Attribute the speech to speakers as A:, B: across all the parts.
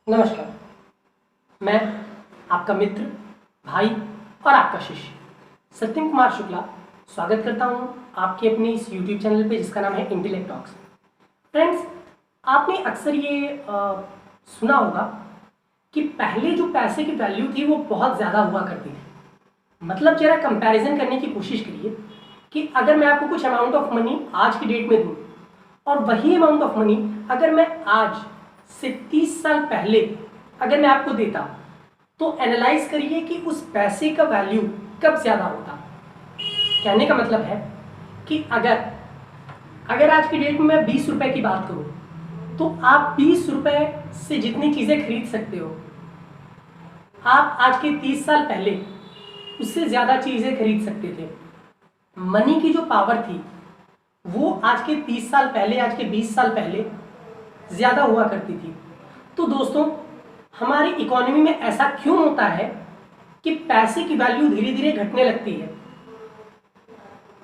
A: नमस्कार, मैं आपका मित्र, भाई और आपका शिष्य सत्यम कुमार शुक्ला स्वागत करता हूं आपके अपने इस YouTube चैनल पे जिसका नाम है इंटेलेक्ट टॉक्स। फ्रेंड्स, आपने अक्सर ये सुना होगा कि पहले जो पैसे की वैल्यू थी वो बहुत ज़्यादा हुआ करती थी। मतलब जरा कंपैरिजन करने की कोशिश करिए कि अगर मैं आपको कुछ अमाउंट ऑफ मनी आज की डेट में दूँ और वही अमाउंट ऑफ मनी अगर मैं आज से 30 साल पहले अगर मैं आपको देता तो एनालाइज करिए कि उस पैसे का वैल्यू कब ज़्यादा होता। कहने का मतलब है कि अगर आज की डेट में मैं 20 रुपए की बात करूं तो आप 20 रुपए से जितनी चीज़ें खरीद सकते हो आप आज के 30 साल पहले उससे ज़्यादा चीज़ें खरीद सकते थे। मनी की जो पावर थी वो आज के 30 साल पहले, आज के 20 साल पहले ज़्यादा हुआ करती थी। तो दोस्तों, हमारी इकोनॉमी में ऐसा क्यों होता है कि पैसे की वैल्यू धीरे धीरे घटने लगती है।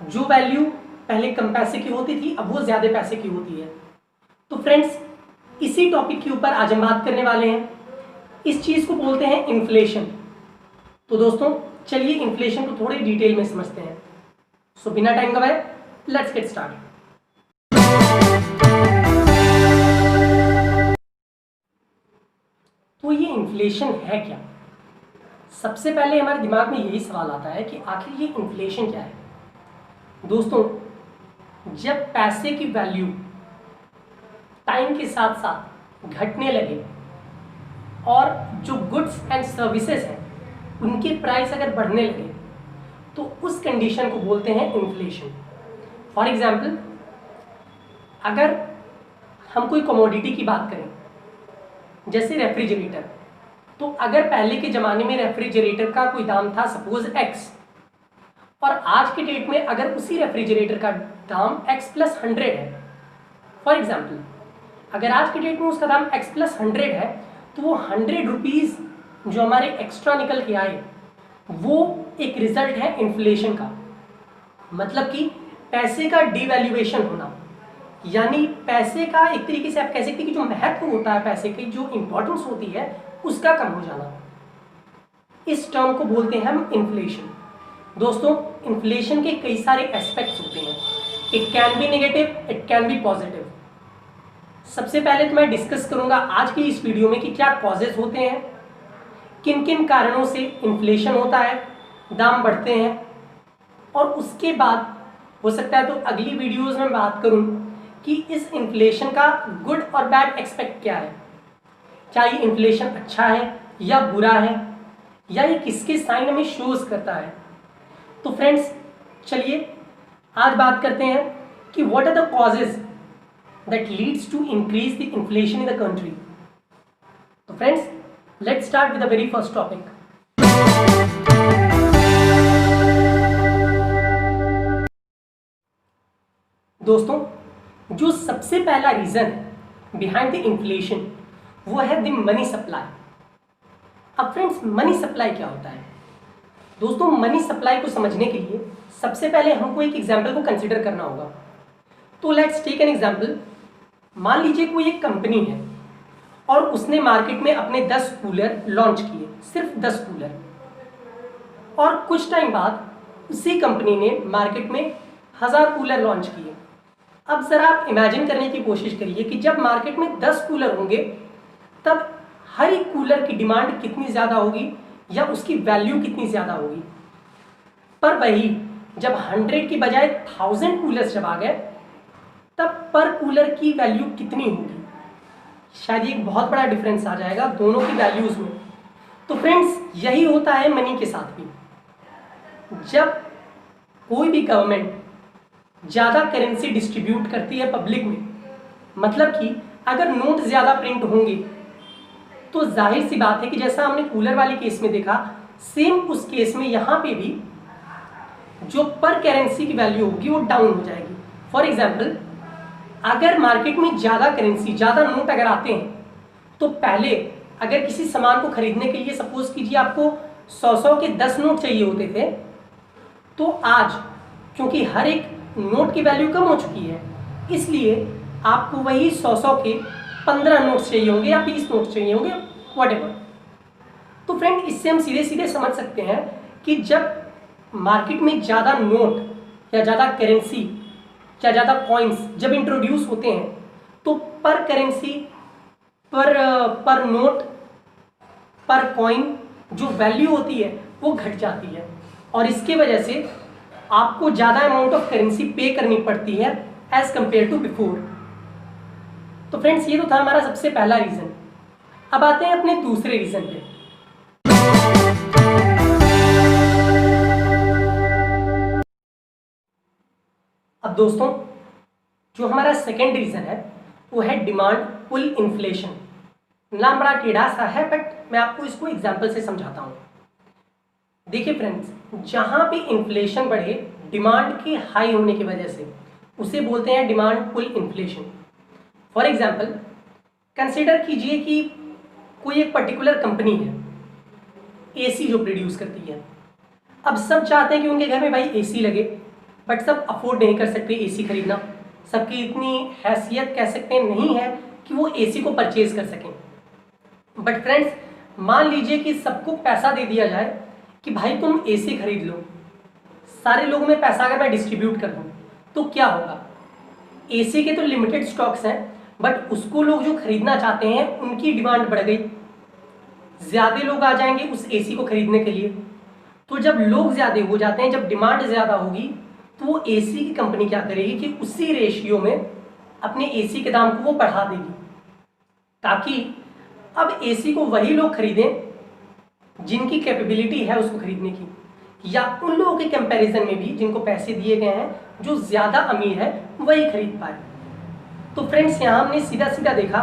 A: जो वैल्यू पहले कम पैसे की होती थी अब वो ज़्यादा पैसे की होती है। तो फ्रेंड्स, इसी टॉपिक के ऊपर आज हम बात करने वाले हैं। इस चीज़ को बोलते हैं इन्फ्लेशन। तो दोस्तों, चलिए इन्फ्लेशन को थोड़े डिटेल में समझते हैं। सो बिना टाइम गवाए लेट्स गेट स्टार्ट। तो ये इन्फ्लेशन है क्या? सबसे पहले हमारे दिमाग में यही सवाल आता है कि आखिर ये इन्फ्लेशन क्या है। दोस्तों, जब पैसे की वैल्यू टाइम के साथ साथ घटने लगे और जो गुड्स एंड सर्विसेज हैं उनके प्राइस अगर बढ़ने लगे तो उस कंडीशन को बोलते हैं इन्फ्लेशन। फॉर एग्जाम्पल, अगर हम कोई कमोडिटी की बात करें जैसे रेफ्रिजरेटर, तो अगर पहले के ज़माने में रेफ्रिजरेटर का कोई दाम था सपोज x और आज के डेट में अगर उसी रेफ्रिजरेटर का दाम x + 100 है, फॉर एग्जाम्पल अगर आज के डेट में उसका दाम x + 100 है तो वो 100 रुपीज़ जो हमारे एक्स्ट्रा निकल के आए वो एक रिजल्ट है इन्फ्लेशन का। मतलब कि पैसे का डिवैल्यूएशन होना, यानी पैसे का एक तरीके से आप कह सकते हैं कि जो महत्व होता है पैसे की, जो इंपॉर्टेंस होती है उसका कम हो जाना। इस टर्म को बोलते हैं हम इन्फ्लेशन। दोस्तों, इन्फ्लेशन के कई सारे एस्पेक्ट्स होते हैं। It can be negative, it can be positive. सबसे पहले तो मैं डिस्कस करूंगा आज की इस वीडियो में कि क्या कॉजेज होते हैं, किन किन कारणों से इन्फ्लेशन होता है, दाम बढ़ते हैं, और उसके बाद हो सकता है तो अगली वीडियोज़ में बात करूं कि इस इन्फ्लेशन का गुड और बैड एस्पेक्ट क्या है। क्या ये इन्फ्लेशन अच्छा है या बुरा है, या ये किसके साइन हमें शोज करता है। तो फ्रेंड्स, चलिए आज बात करते हैं कि what are the causes that leads to increase the inflation in the country. तो friends, let's start with the very first topic. दोस्तों, जो सबसे पहला रीजन है बिहाइंड द इन्फ्लेशन वो है द मनी सप्लाई। अब फ्रेंड्स, मनी सप्लाई क्या होता है? दोस्तों, मनी सप्लाई को समझने के लिए सबसे पहले हमको एक एग्जांपल को कंसीडर करना होगा। तो लेट्स टेक एन एग्जांपल। मान लीजिए कोई एक कंपनी है और उसने मार्केट में अपने 10 कूलर लॉन्च किए, सिर्फ 10 कूलर, और कुछ टाइम बाद उसी कंपनी ने मार्केट में 1000 कूलर लॉन्च किए। अब ज़रा आप इमेजिन करने की कोशिश करिए कि जब मार्केट में 10 कूलर होंगे तब हर एक कूलर की डिमांड कितनी ज़्यादा होगी या उसकी वैल्यू कितनी ज़्यादा होगी। पर वही जब 100 की बजाय 1000 कूलर्स जब आ गए तब पर कूलर की वैल्यू कितनी होगी? शायद एक बहुत बड़ा डिफरेंस आ जाएगा दोनों की वैल्यूज़ में। तो फ्रेंड्स, यही होता है मनी के साथ भी। जब कोई भी गवर्नमेंट ज़्यादा करेंसी डिस्ट्रीब्यूट करती है पब्लिक में, मतलब कि अगर नोट ज़्यादा प्रिंट होंगे तो जाहिर सी बात है कि जैसा हमने कूलर वाली केस में देखा, सेम उस केस में यहाँ पे भी जो पर करेंसी की वैल्यू होगी वो डाउन हो जाएगी। फॉर एग्जाम्पल, अगर मार्केट में ज़्यादा करेंसी, ज़्यादा नोट अगर आते हैं तो पहले अगर किसी सामान को खरीदने के लिए सपोज कीजिए आपको 100 के 10 नोट चाहिए होते थे, तो आज क्योंकि हर एक नोट की वैल्यू कम हो चुकी है इसलिए आपको वही 100 के 15 नोट्स चाहिए होंगे या 20 नोट्स चाहिए होंगे व्हाटएवर। तो फ्रेंड, इससे हम सीधे सीधे समझ सकते हैं कि जब मार्केट में ज़्यादा नोट या ज़्यादा करेंसी या ज़्यादा कॉइन्स जब इंट्रोड्यूस होते हैं तो पर करेंसी, पर नोट, पर कॉइन जो वैल्यू होती है वो घट जाती है, और इसके वजह से आपको ज़्यादा अमाउंट ऑफ करेंसी पे करनी पड़ती है एज कंपेयर टू बिफोर। तो फ्रेंड्स, ये तो था हमारा सबसे पहला रीज़न। अब आते हैं अपने दूसरे रीज़न पे। अब दोस्तों, जो हमारा सेकेंड रीज़न है वो है डिमांड पुल इन्फ्लेशन। नाम बड़ा टेढ़ा सा है, बट मैं आपको इसको एग्जाम्पल से समझाता हूँ। देखिए फ्रेंड्स, जहाँ पे इन्फ्लेशन बढ़े डिमांड के हाई होने की वजह से, उसे बोलते हैं demand pull inflation. For example, consider कीजिए कि कोई एक पर्टिकुलर कंपनी है एसी जो प्रोड्यूस करती है। अब सब चाहते हैं कि उनके घर में भाई एसी लगे, बट सब अफोर्ड नहीं कर सकते एसी खरीदना। सबकी इतनी हैसियत कह सकते हैं नहीं है कि वो एसी को परचेज कर सकें। बट फ्रेंड्स, मान लीजिए कि सबको पैसा दे दिया जाए कि भाई तुम एसी खरीद लो, सारे लोगों में पैसा अगर मैं डिस्ट्रीब्यूट कर दूँ तो क्या होगा? एसी के तो लिमिटेड स्टॉक्स हैं, बट उसको लोग जो खरीदना चाहते हैं उनकी डिमांड बढ़ गई, ज़्यादा लोग आ जाएंगे उस एसी को खरीदने के लिए। तो जब लोग ज़्यादा हो जाते हैं, जब डिमांड ज़्यादा होगी, तो वो एसी की कंपनी क्या करेगी कि उसी रेशियो में अपने एसी के दाम को वो बढ़ा देगी, ताकि अब एसी को वही लोग खरीदें जिनकी कैपेबिलिटी है उसको खरीदने की, या उन लोगों के कंपैरिजन में भी जिनको पैसे दिए गए हैं जो ज़्यादा अमीर है वही खरीद पाए। तो फ्रेंड्स, यहाँ हमने सीधा सीधा देखा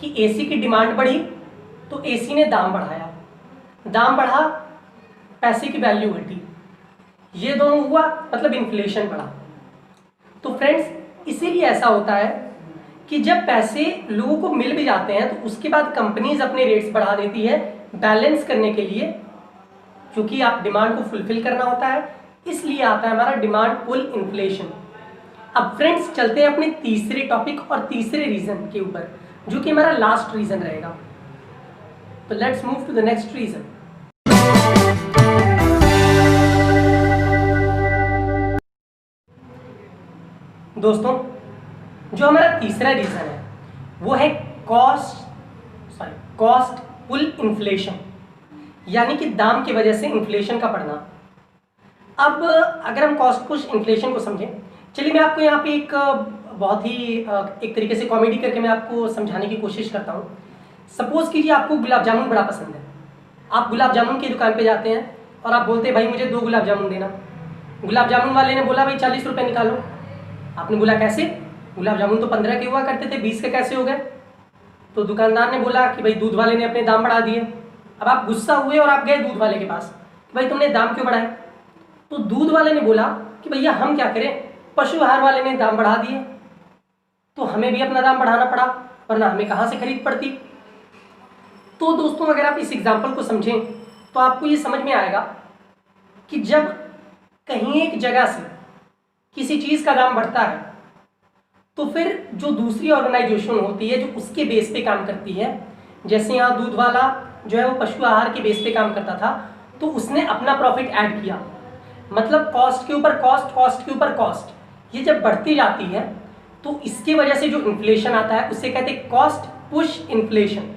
A: कि एसी की डिमांड बढ़ी तो एसी ने दाम बढ़ाया, दाम बढ़ा पैसे की वैल्यू घटी, ये दोनों हुआ मतलब इन्फ्लेशन बढ़ा। तो फ्रेंड्स, इसीलिए ऐसा होता है कि जब पैसे लोगों को मिल भी जाते हैं तो उसके बाद कंपनीज अपने रेट्स बढ़ा देती है बैलेंस करने के लिए, क्योंकि आप डिमांड को फुलफिल करना होता है, इसलिए आता है हमारा डिमांड पुल इन्फ्लेशन। अब फ्रेंड्स, चलते हैं अपने तीसरे टॉपिक और तीसरे रीजन के ऊपर, जो कि हमारा लास्ट रीजन रहेगा। तो let's move to the next reason. दोस्तों, जो हमारा तीसरा रीजन है वो है कॉस्ट पुल इन्फ्लेशन, यानी कि दाम की वजह से इन्फ्लेशन का बढ़ना। अब अगर हम कॉस्ट पुश इन्फ्लेशन को समझें, चलिए मैं आपको यहाँ पे एक बहुत ही एक तरीके से कॉमेडी करके मैं आपको समझाने की कोशिश करता हूँ। सपोज कीजिए आपको गुलाब जामुन बड़ा पसंद है, आप गुलाब जामुन की दुकान पे जाते हैं और आप बोलते हैं भाई मुझे 2 गुलाब जामुन देना। गुलाब जामुन वाले ने बोला भाई 40 रुपये निकालो। आपने बोला कैसे? गुलाब जामुन तो 15 के हुआ करते थे, 20 के कैसे हो गए? तो दुकानदार ने बोला कि भाई दूध वाले ने अपने दाम बढ़ा दिए। अब आप गुस्सा हुए और आप गए दूध वाले के पास कि भाई तुमने दाम क्यों बढ़ाए? तो दूध वाले ने बोला कि भैया हम क्या करें, पशु आहार वाले ने दाम बढ़ा दिए तो हमें भी अपना दाम बढ़ाना पड़ा, वरना हमें कहाँ से खरीद पड़ती। तो दोस्तों, अगर आप इस एग्जाम्पल को समझें तो आपको ये समझ में आएगा कि जब कहीं एक जगह से किसी चीज़ का दाम बढ़ता है तो फिर जो दूसरी ऑर्गेनाइजेशन होती है जो उसके बेस पे काम करती है, जैसे यहाँ दूध वाला जो है वो पशु आहार के बेस पे काम करता था, तो उसने अपना प्रॉफिट ऐड किया, मतलब कॉस्ट के ऊपर कॉस्ट, कॉस्ट के ऊपर कॉस्ट, ये जब बढ़ती जाती है तो इसके वजह से जो इन्फ्लेशन आता है उसे कहते हैं कॉस्ट पुश इन्फ्लेशन।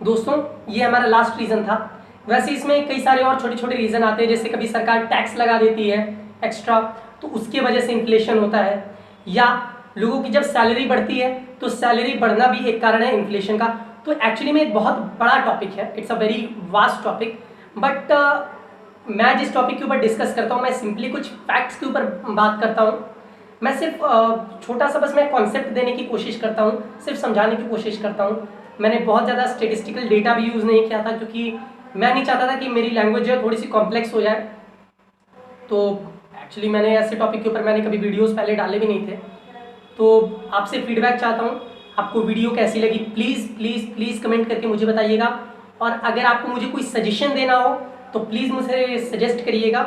A: दोस्तों, ये हमारा लास्ट रीज़न था। वैसे इसमें कई सारे और छोटे छोटे रीज़न आते हैं, जैसे कभी सरकार टैक्स लगा देती है एक्स्ट्रा, तो उसके वजह से इन्फ्लेशन होता है, या लोगों की जब सैलरी बढ़ती है तो सैलरी बढ़ना भी एक कारण है इन्फ्लेशन का। तो एक्चुअली में एक बहुत बड़ा टॉपिक है, it's a very vast topic, but मैं जिस टॉपिक के ऊपर डिस्कस करता हूँ मैं सिंपली कुछ फैक्ट्स के ऊपर बात करता हूँ। मैं सिर्फ छोटा सा बस मैं कॉन्सेप्ट देने की कोशिश करता हूँ, सिर्फ समझाने की कोशिश करता हूँ। मैंने बहुत ज़्यादा स्टेटिस्टिकल डेटा भी यूज़ नहीं किया था, क्योंकि मैं नहीं चाहता था कि मेरी लैंग्वेज जो है थोड़ी सी कॉम्प्लेक्स हो जाए। तो एक्चुअली मैंने ऐसे टॉपिक के ऊपर मैंने कभी वीडियोस पहले डाले भी नहीं थे। तो आपसे फीडबैक चाहता हूँ, आपको वीडियो कैसी लगी प्लीज़ प्लीज़ प्लीज़ कमेंट करके मुझे बताइएगा। और अगर आपको मुझे कोई सजेशन देना हो तो प्लीज़ मुझे सजेस्ट करिएगा,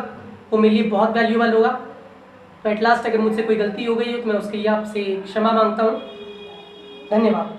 A: वो मेरे लिए बहुत वैल्यूएबल होगा। तो एट लास्ट अगर मुझसे कोई गलती हो गई हो तो मैं उसके लिए आपसे क्षमा मांगता हूँ। धन्यवाद।